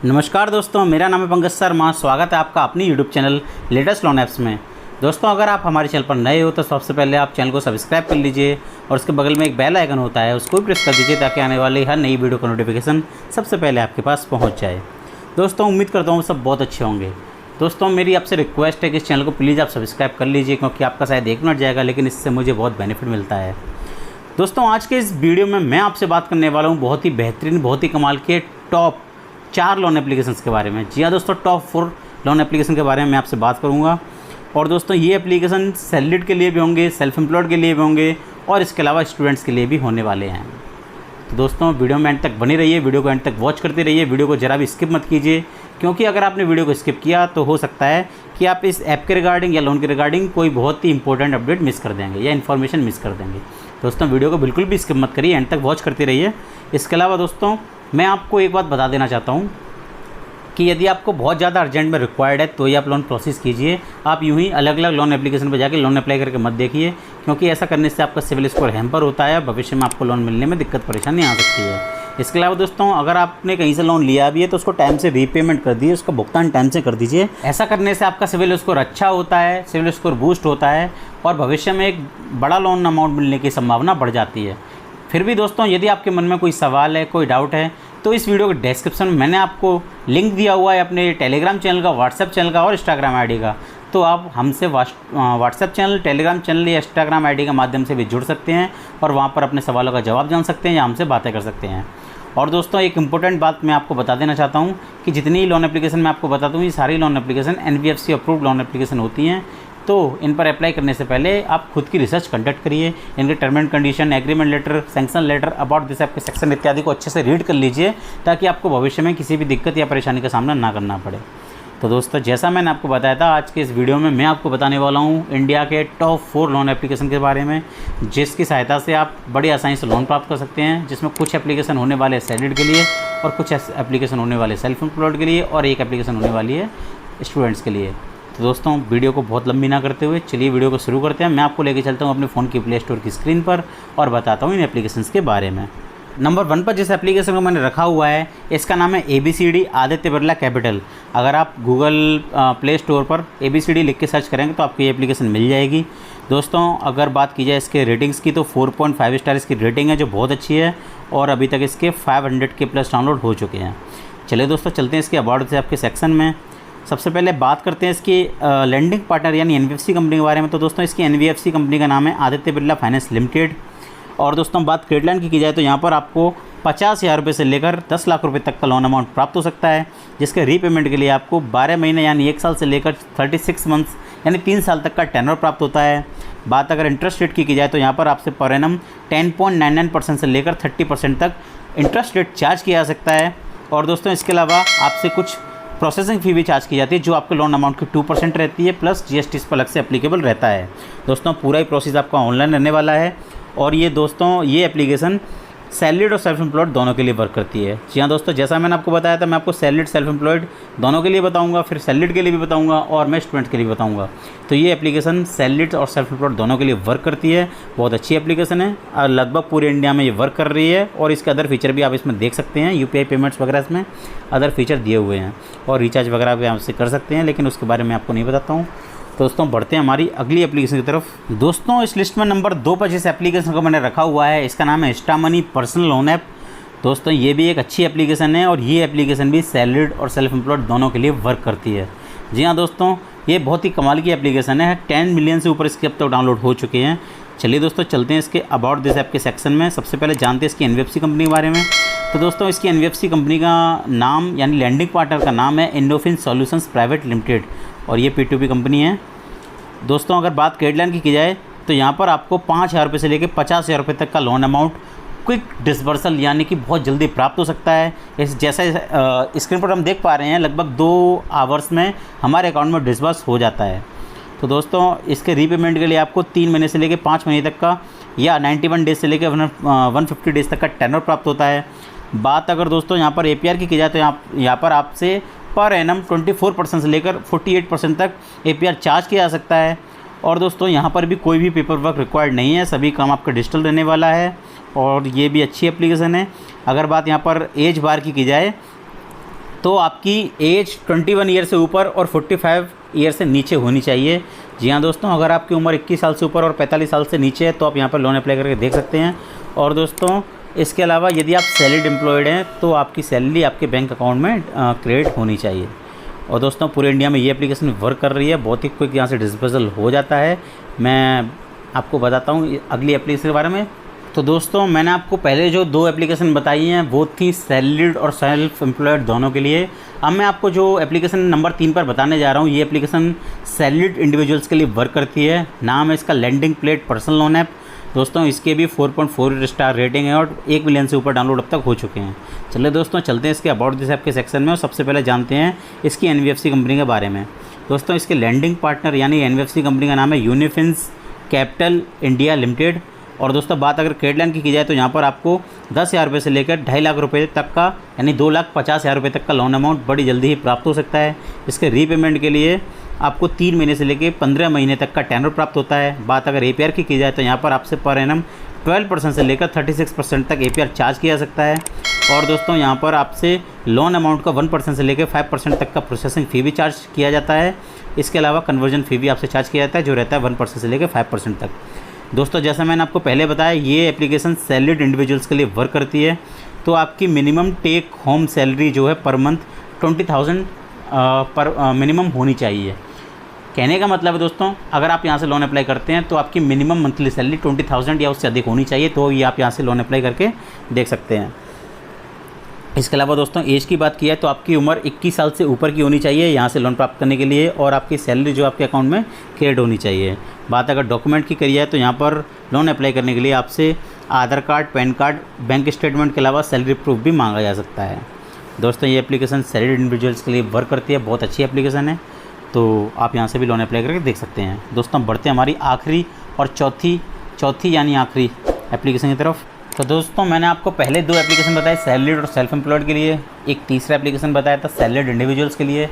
नमस्कार दोस्तों, मेरा नाम है पंकज शर्मा। स्वागत है आपका अपनी YouTube channel latest loan apps में। दोस्तों, अगर आप हमारे चैनल पर नए हो तो सबसे पहले आप चैनल को सब्सक्राइब कर लीजिए और उसके बगल में एक बेल आइकन होता है, उसको भी प्रेस कर दीजिए ताकि आने वाली हर नई वीडियो का नोटिफिकेशन सबसे पहले आपके पास पहुँच जाए। दोस्तों, उम्मीद करता हूँ सब बहुत अच्छे होंगे। दोस्तों, मेरी आपसे रिक्वेस्ट है कि इस चैनल को प्लीज़ आप सब्सक्राइब कर लीजिए, क्योंकि आपका शायद 1 मिनट जाएगा लेकिन इससे मुझे बहुत बेनिफिट मिलता है। दोस्तों, आज के इस वीडियो में मैं आपसे बात करने वाला हूँ बहुत ही बेहतरीन, बहुत ही कमाल के टॉप 4 लोन एप्लीकेशंस के बारे में। जी हाँ दोस्तों, टॉप 4 लोन एप्लीकेशन के बारे में मैं आपसे बात करूँगा। और दोस्तों, ये एप्लीकेशन सैलरीड के लिए भी होंगे, सेल्फ एम्प्लॉयड के लिए भी होंगे और इसके अलावा स्टूडेंट्स के लिए भी होने वाले हैं। तो दोस्तों, वीडियो में एंड तक बने रहिए, वीडियो को एंड तक वॉच करते रहिए, वीडियो को ज़रा भी स्किप मत कीजिए, क्योंकि अगर आपने वीडियो को स्किप किया तो हो सकता है कि आप इस ऐप के रिगार्डिंग या लोन के रिगार्डिंग कोई बहुत ही इंपॉर्टेंट अपडेट मिस कर देंगे या इन्फॉर्मेशन मिस कर देंगे। दोस्तों, वीडियो को बिल्कुल भी स्किप मत करिए, एंड तक वॉच करते रहिए। इसके अलावा दोस्तों, मैं आपको एक बात बता देना चाहता हूँ कि यदि आपको बहुत ज़्यादा अर्जेंट में रिक्वायर्ड है तो ही आप लोन प्रोसेस कीजिए। आप यूँ ही अलग अलग लोन एप्लीकेशन पर जाके लोन अप्लाई करके मत देखिए, क्योंकि ऐसा करने से आपका सिविल स्कोर हैम्पर होता है, भविष्य में आपको लोन मिलने में दिक्कत परेशानी आ सकती है। इसके अलावा दोस्तों, अगर आपने कहीं से लोन लिया भी है तो उसको टाइम से रीपेमेंट कर दीजिए, उसका भुगतान टाइम से कर दीजिए। ऐसा करने से आपका सिविल स्कोर अच्छा होता है, सिविल स्कोर बूस्ट होता है और भविष्य में एक बड़ा लोन अमाउंट मिलने की संभावना बढ़ जाती है। फिर भी दोस्तों, यदि आपके मन में कोई सवाल है, कोई डाउट है, तो इस वीडियो के डिस्क्रिप्शन में मैंने आपको लिंक दिया हुआ है अपने टेलीग्राम चैनल का, व्हाट्सएप चैनल का और इंस्टाग्राम आईडी का। तो आप हमसे व्हाट्सएप चैनल, टेलीग्राम चैनल या इंस्टाग्राम आईडी के माध्यम से भी जुड़ सकते हैं और वहाँ पर अपने सवालों का जवाब जान सकते हैं या हमसे बातें कर सकते हैं। और दोस्तों, एक इम्पोर्टेंट बात मैं आपको बता देना चाहता हूँ कि जितनी लोन एप्लीकेशन मैं आपको बताता हूँ, ये सारी loan application NBFC approved loan application होती हैं। तो इन पर अप्लाई करने से पहले आप खुद की रिसर्च कंडक्ट करिए, इनके term and condition, agreement letter, sanction letter, about this app के सेक्शन इत्यादि को अच्छे से रीड कर लीजिए, ताकि आपको भविष्य में किसी भी दिक्कत या परेशानी का सामना ना करना पड़े। तो दोस्तों, जैसा मैंने आपको बताया था, आज के इस वीडियो में मैं आपको बताने वाला हूँ इंडिया के टॉप 4 लोन एप्लीकेशन के बारे में, जिसकी सहायता से आप बड़ी आसानी से लोन प्राप्त कर सकते हैं। जिसमें कुछ एप्लीकेशन होने वाले सैलरीड के लिए और कुछ एप्लीकेशन होने वाले सेल्फ एम्प्लॉयड के लिए और एक एप्लीकेशन होने वाली है स्टूडेंट्स के लिए। तो दोस्तों, वीडियो को बहुत लंबी ना करते हुए चलिए वीडियो को शुरू करते हैं। मैं आपको लेके चलता हूँ अपने फ़ोन की प्ले स्टोर की स्क्रीन पर और बताता हूँ इन एप्लीकेशंस के बारे में। नंबर 1 पर जिस एप्लीकेशन को मैंने रखा हुआ है, इसका नाम है ABCD आदित्य बिरला कैपिटल। अगर आप गूगल प्ले स्टोर पर ABCD लिख के सर्च करेंगे तो आपको ये एप्लीकेशन मिल जाएगी। दोस्तों, अगर बात की जाए इसके रेटिंग्स की, तो 4.5 स्टार इसकी रेटिंग है, जो बहुत अच्छी है और अभी तक इसके 500K प्लस डाउनलोड हो चुके हैं। चलिए दोस्तों, चलते हैं इसके अबाउट से आपके सेक्शन में। सबसे पहले बात करते हैं इसकी लैंडिंग पार्टनर यानी NBFC कंपनी के बारे में। तो दोस्तों, इसकी NBFC कंपनी का नाम है आदित्य बिरला फाइनेंस लिमिटेड। और दोस्तों, बात क्रेडिट लाइन की जाए तो यहाँ पर आपको 50,000 रुपये से लेकर 10 लाख रुपये तक का लोन अमाउंट प्राप्त हो सकता है, जिसके रीपेमेंट के लिए आपको 12 महीने यानी 1 साल से लेकर 36 मंथ्स यानी 3 साल तक का टेनर प्राप्त होता है। बात अगर इंटरेस्ट रेट की जाए तो यहाँ पर आपसे पर एनम 10.99% से लेकर 30% तक इंटरेस्ट रेट चार्ज किया जा सकता है। और दोस्तों, इसके अलावा आपसे कुछ प्रोसेसिंग फ़ी भी चार्ज की जाती है, जो आपके लोन अमाउंट की 2% रहती है, प्लस GST इस पर अलग से एप्लीकेबल रहता है। दोस्तों, पूरा ही प्रोसेस आपका ऑनलाइन रहने वाला है और ये दोस्तों, ये एप्लीकेशन सैलरीड और सेल्फ एम्प्लॉयड दोनों के लिए वर्क करती है। जी हाँ दोस्तों, जैसा मैंने आपको बताया था, मैं आपको सैलरीड सेल्फ एम्प्लॉयड दोनों के लिए बताऊंगा, फिर सैलरीड के लिए भी बताऊंगा और मैं स्टूडेंट्स के लिए बताऊंगा। तो ये एप्लीकेशन सैलरीड और सेल्फ एम्प्लॉयड दोनों के लिए वर्क करती है। बहुत अच्छी एप्लीकेशन है और लगभग पूरे इंडिया में ये वर्क कर रही है। और इसके अदर फीचर भी आप इसमें देख सकते हैं, UPI पेमेंट्स वगैरह इसमें अदर फीचर दिए हुए हैं और रिचार्ज वगैरह भी आपसे कर सकते हैं, लेकिन उसके बारे में आपको नहीं बताता हूँ। दोस्तों, बढ़ते हैं हमारी अगली एप्लीकेशन की तरफ। दोस्तों, इस लिस्ट में नंबर 2 पर जिस एप्लीकेशन को मैंने रखा हुआ है, इसका नाम है इंस्टामनी पर्सनल लोन ऐप। दोस्तों, ये भी एक अच्छी एप्लीकेशन है और ये एप्लीकेशन भी सैलरीड और सेल्फ एम्प्लॉयड दोनों के लिए वर्क करती है। जी हाँ दोस्तों, ये बहुत ही कमाल की एप्लीकेशन है। 10 मिलियन से ऊपर इसके अब तक डाउनलोड हो चुके हैं। चलिए दोस्तों, चलते हैं इसके अबाउट दिस ऐप के सेक्शन में। सबसे पहले जानते हैं इसकी NBFC कंपनी के बारे में। तो दोस्तों, इसकी NBFC कंपनी का नाम यानी लैंडिंग पार्टनर का नाम है इंडोफिन सॉल्यूशंस प्राइवेट लिमिटेड और ये P2P कंपनी है। दोस्तों, अगर बात क्रेडिट लाइन की जाए तो यहाँ पर आपको 5,000 रुपये से लेकर 50,000 रुपये तक का लोन अमाउंट क्विक डिसबर्सल यानी कि बहुत जल्दी प्राप्त हो सकता है। इस जैसा स्क्रीन पर हम देख पा रहे हैं, लगभग 2 आवर्स में हमारे अकाउंट में डिसबर्स हो जाता है। तो दोस्तों, इसके रीपेमेंट के लिए आपको 3 महीने से लेकर 5 महीने तक का या 91 डेज से लेकर 150 डेज तक का टेनर प्राप्त होता है। बात अगर दोस्तों यहाँ पर APR की जाए तो यहाँ पर आपसे पर एनम 24% से लेकर 48% तक APR चार्ज किया जा सकता है। और दोस्तों, यहाँ पर भी कोई भी पेपर वर्क रिक्वायर्ड नहीं है, सभी काम आपका डिजिटल रहने वाला है और ये भी अच्छी एप्लीकेशन है। अगर बात यहाँ पर एज बार की जाए तो आपकी एज 21 ईयर से ऊपर और 45 ईयर से नीचे होनी चाहिए। जी हाँ दोस्तों, अगर आपकी उम्र 21 साल से ऊपर और 45 साल से नीचे है तो आप यहाँ पर लोन अप्लाई करके देख सकते हैं। और दोस्तों इसके अलावा यदि आप सैलरीड एम्प्लॉयड हैं तो आपकी सैलरी आपके बैंक अकाउंट में क्रेडिट होनी चाहिए। और दोस्तों पूरे इंडिया में ये एप्लीकेशन वर्क कर रही है, बहुत ही क्विक यहाँ से डिस्पोजल हो जाता है। मैं आपको बताता हूँ अगली एप्लीकेशन के बारे में। तो दोस्तों मैंने आपको पहले जो 2 एप्लीकेशन बताई हैं वो थी सैलरीड और सेल्फ एम्प्लॉयड दोनों के लिए। अब मैं आपको जो एप्लीकेशन नंबर 3 पर बताने जा रहा हूँ, ये एप्लीकेशन सैलरीड इंडिविजुअल्स के लिए वर्क करती है। नाम है इसका lending plate personal loan app. दोस्तों इसके भी 4.4 स्टार रेटिंग है और 1 मिलियन से ऊपर डाउनलोड अब तक हो चुके हैं। चलिए दोस्तों चलते हैं इसके अबाउट दिस ऐप के सेक्शन में और सबसे पहले जानते हैं इसकी एनबीएफसी कंपनी के बारे में। दोस्तों इसके लैंडिंग पार्टनर यानी एनबीएफसी कंपनी का नाम है यूनिफिन्स कैपिटल इंडिया लिमिटेड। और दोस्तों बात अगर क्रेडिट लाइन की जाए तो यहाँ पर आपको 10,000 रुपये से लेकर 2.5 लाख रुपये तक का यानी 2,50,000 रुपये तक का लोन अमाउंट बड़ी जल्दी ही प्राप्त हो सकता है। इसके रीपेमेंट के लिए आपको 3 महीने से लेकर 15 महीने तक का टेन्योर प्राप्त होता है। बात अगर एपीआर की जाए तो यहाँ पर आपसे पर एनम 12% से लेकर 36% तक एपीआर चार्ज किया जा सकता है। और दोस्तों यहाँ पर आपसे लोन अमाउंट का 1% से लेकर 5% तक का प्रोसेसिंग फ़ी भी चार्ज किया जाता है। इसके अलावा कन्वर्जन फ़ी भी आपसे चार्ज किया जाता है जो रहता है 1% से लेकर 5% तक। दोस्तों जैसा मैंने आपको पहले बताया ये एप्लीकेशन सैलरीड इंडिविजुअल्स के लिए वर्क करती है। तो आपकी मिनिमम टेक होम सैलरी जो है पर मंथ 20,000 पर मिनिमम होनी चाहिए। कहने का मतलब है दोस्तों अगर आप यहाँ से लोन अप्लाई करते हैं तो आपकी मिनिमम मंथली सैलरी 20,000 या उससे अधिक होनी चाहिए, तो ये आप यहाँ से लोन अप्लाई करके देख सकते हैं। इसके अलावा दोस्तों एज की बात की है तो आपकी उम्र 21 साल से ऊपर की होनी चाहिए यहाँ से लोन प्राप्त करने के लिए, और आपकी सैलरी जो आपके अकाउंट में क्रेडिट होनी चाहिए। बात अगर डॉक्यूमेंट की करी जाए तो यहाँ पर लोन अप्लाई करने के लिए आपसे Aadhaar card, PAN card, bank statement के अलावा सैलरी प्रूफ भी मांगा जा सकता है। दोस्तों ये एप्लीकेशन सैलरीड इंडिविजुअल्स के लिए वर्क करती है, बहुत अच्छी एप्लीकेशन है, तो आप यहाँ से भी लोन अप्लाई करके देख सकते हैं। दोस्तों बढ़ते हैं हमारी आखिरी और चौथी यानी आखिरी एप्लीकेशन की तरफ। तो दोस्तों मैंने आपको पहले 2 एप्लीकेशन बताए सैलरीड और सेल्फ एम्प्लॉयड के लिए, एक तीसरा एप्लीकेशन बताया था सैलरीड इंडिविजुअल्स के लिए।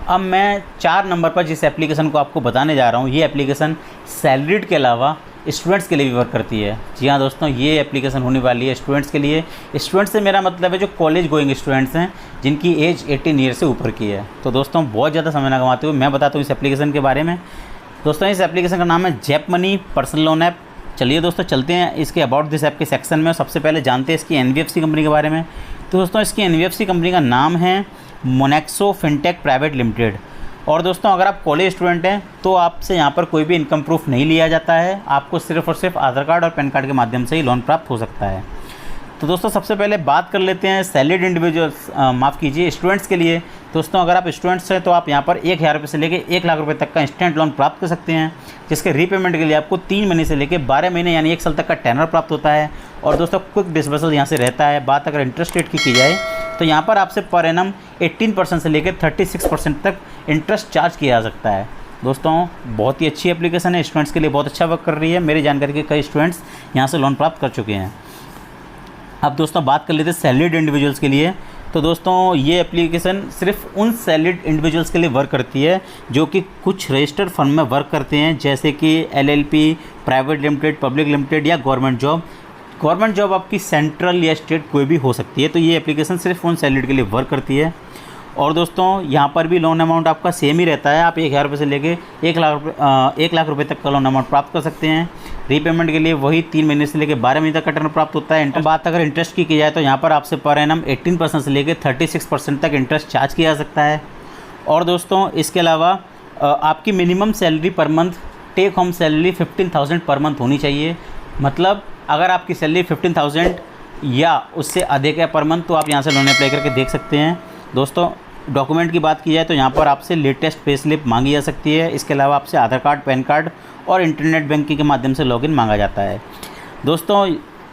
अब मैं 4 नंबर पर जिस एप्लीकेशन को आपको बताने जा रहा हूँ ये एप्लीकेशन सैलरीड के अलावा स्टूडेंट्स के लिए भी वर्क करती है। जी हाँ दोस्तों ये एप्लीकेशन होने वाली है स्टूडेंट्स के लिए। स्टूडेंट्स से मेरा मतलब है जो कॉलेज गोइंग स्टूडेंट्स हैं जिनकी एज 18 ईयर से ऊपर की है। तो दोस्तों बहुत ज़्यादा समय ना गंवाते हुए मैं बताता हूँ इस एप्लीकेशन के बारे में। दोस्तों इस एप्लीकेशन का नाम है जेप मनी पर्सनल लोन ऐप। चलिए दोस्तों चलते हैं इसके अबाउट दिस ऐप के सेक्शन में। सबसे पहले जानते हैं इसकी एनबीएफसी कंपनी के बारे में। तो दोस्तों इसकी एनबीएफसी कंपनी का नाम है मोनेक्सो फिनटेक प्राइवेट लिमिटेड। और दोस्तों अगर आप कॉलेज स्टूडेंट हैं तो आपसे यहाँ पर कोई भी इनकम प्रूफ नहीं लिया जाता है, आपको सिर्फ और सिर्फ आधार कार्ड और पैन कार्ड के माध्यम से ही लोन प्राप्त हो सकता है। तो दोस्तों सबसे पहले बात कर लेते हैं सैलरीड इंडिविजुअल्स स्टूडेंट्स के लिए। दोस्तों अगर आप स्टूडेंट्स हैं तो आप यहाँ पर 1,000 रुपये से लेकर 1 लाख रुपये तक का इंस्टेंट लोन प्राप्त कर सकते हैं, जिसके रीपेमेंट के लिए आपको 3 महीने से लेकर 12 महीने यानी 1 साल तक का टेन्योर प्राप्त होता है। और दोस्तों क्विक डिस्बर्सल यहाँ से रहता है। बात अगर इंटरेस्ट रेट की जाए तो यहाँ पर आपसे पर एनम 18% से लेकर 36% तक इंटरेस्ट चार्ज किया जा सकता है। दोस्तों बहुत ही अच्छी एप्लीकेशन है, स्टूडेंट्स के लिए बहुत अच्छा वर्क कर रही है। मेरी जानकारी के कई स्टूडेंट्स यहाँ से लोन प्राप्त कर चुके हैं। अब दोस्तों बात कर लेते हैं सैलरीड इंडिविजुअल्स के लिए। तो दोस्तों ये एप्लीकेशन सिर्फ उन सैलरीड इंडिविजुअल्स के लिए वर्क करती है जो कि कुछ रजिस्टर्ड फर्म में वर्क करते हैं, जैसे कि LLP, private limited, public limited या गवर्नमेंट जॉब। गवर्नमेंट जॉब आपकी सेंट्रल या स्टेट कोई भी हो सकती है। तो ये एप्लीकेशन सिर्फ उन सैलरीड के लिए वर्क करती है। और दोस्तों यहाँ पर भी लोन अमाउंट आपका सेम ही रहता है। आप 1,000 रुपये से लेके 1 लाख रुपये तक का लोन अमाउंट प्राप्त कर सकते हैं। रीपेमेंट के लिए वही 3 महीने से लेकर 12 महीने तक का टेन्योर प्राप्त होता है। बात अगर इंटरेस्ट की जाए तो यहाँ पर आपसे पर एनम 18% से लेकर 36% तक इंटरेस्ट चार्ज किया जा सकता है। और दोस्तों इसके अलावा आपकी minimum salary per month take home salary 15,000 per month होनी चाहिए। मतलब अगर आपकी सैलरी 15,000 या उससे अधिक है पर मंथ तो आप यहाँ से लोन अप्लाई करके देख सकते हैं। दोस्तों डॉक्यूमेंट की बात की जाए तो यहाँ पर आपसे लेटेस्ट पे स्लिप मांगी जा सकती है। इसके अलावा आपसे आधार कार्ड, पैन कार्ड और इंटरनेट बैंकिंग के माध्यम से लॉगिन मांगा जाता है। दोस्तों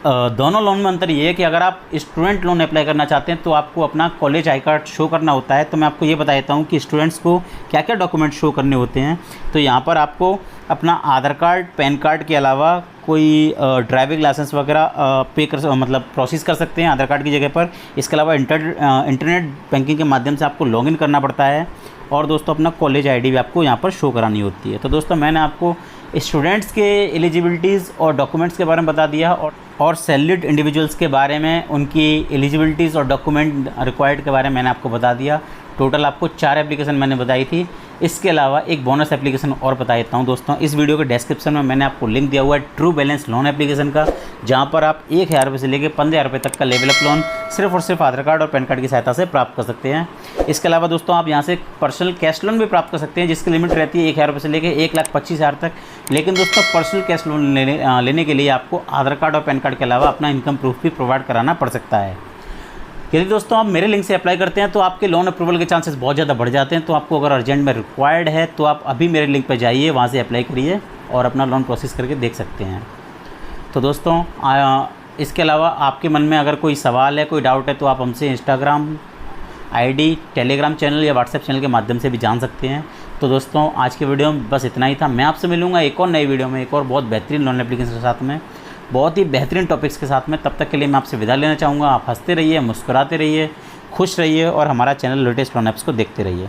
दोनों लोन में अंतर ये है कि अगर आप स्टूडेंट लोन अप्लाई करना चाहते हैं तो आपको अपना कॉलेज आई कार्ड शो करना होता है। तो मैं आपको ये बता देता हूँ कि स्टूडेंट्स को क्या क्या डॉक्यूमेंट शो करने होते हैं। तो यहाँ पर आपको अपना आधार कार्ड, पैन कार्ड के अलावा कोई ड्राइविंग लाइसेंस वगैरह प्रोसेस कर सकते हैं आधार कार्ड की जगह पर। इसके अलावा इंटरनेट बैंकिंग के माध्यम से आपको लॉगिन करना पड़ता है। और दोस्तों अपना कॉलेज आईडी भी आपको यहाँ पर शो करानी होती है। तो दोस्तों मैंने आपको स्टूडेंट्स के एलिजिबिलिटीज़ और डॉक्यूमेंट्स के बारे में बता दिया। और सैलरीड इंडिविजुअल्स के बारे में, उनकी एलिजिबिलिटीज़ और डॉक्यूमेंट रिक्वायर्ड के बारे में मैंने आपको बता दिया। टोटल आपको 4 एप्लीकेशन मैंने बताई थी। इसके अलावा एक बोनस एप्लीकेशन और बता देता हूँ दोस्तों। इस वीडियो के डिस्क्रिप्शन में मैंने आपको लिंक दिया हुआ है ट्रू बैलेंस लोन एप्लीकेशन का, जहाँ पर आप 1000 रुपये से लेकर 15,000 रुपये तक का लेवल अप लोन सिर्फ और सिर्फ आधार कार्ड और पैन कार्ड की सहायता से प्राप्त कर सकते हैं। इसके अलावा दोस्तों आप यहाँ से पर्सनल कैश लोन भी प्राप्त कर सकते हैं, जिसकी लिमिट रहती है 1000 रुपये से लेकर 1,25,000 तक। लेकिन दोस्तों पर्सनल कैश लोन लेने के लिए आपको आधार कार्ड और पैन कार्ड के अलावा अपना इनकम प्रूफ भी प्रोवाइड कराना पड़ सकता है। यदि दोस्तों आप मेरे लिंक से अप्लाई करते हैं तो आपके लोन अप्रूवल के चांसेस बहुत ज़्यादा बढ़ जाते हैं। तो आपको अगर अर्जेंट में रिक्वायर्ड है तो आप अभी मेरे लिंक पर जाइए, वहाँ से अप्लाई करिए और अपना लोन प्रोसेस करके देख सकते हैं। तो दोस्तों इसके अलावा आपके मन में अगर कोई सवाल है, कोई डाउट है, तो आप हमसे इंस्टाग्राम आईडी, टेलीग्राम चैनल या व्हाट्सएप चैनल के माध्यम से भी जान सकते हैं। तो दोस्तों आज के वीडियो में बस इतना ही था। मैं आपसे मिलूँगा एक और नई वीडियो में, एक और बहुत बेहतरीन लोन एप्लीकेशन के साथ में, बहुत ही बेहतरीन टॉपिक्स के साथ में। तब तक के लिए मैं आपसे विदा लेना चाहूँगा। आप हंसते रहिए, मुस्कुराते रहिए, खुश रहिए और हमारा चैनल लेटेस्ट लोन ऐप्स को देखते रहिए।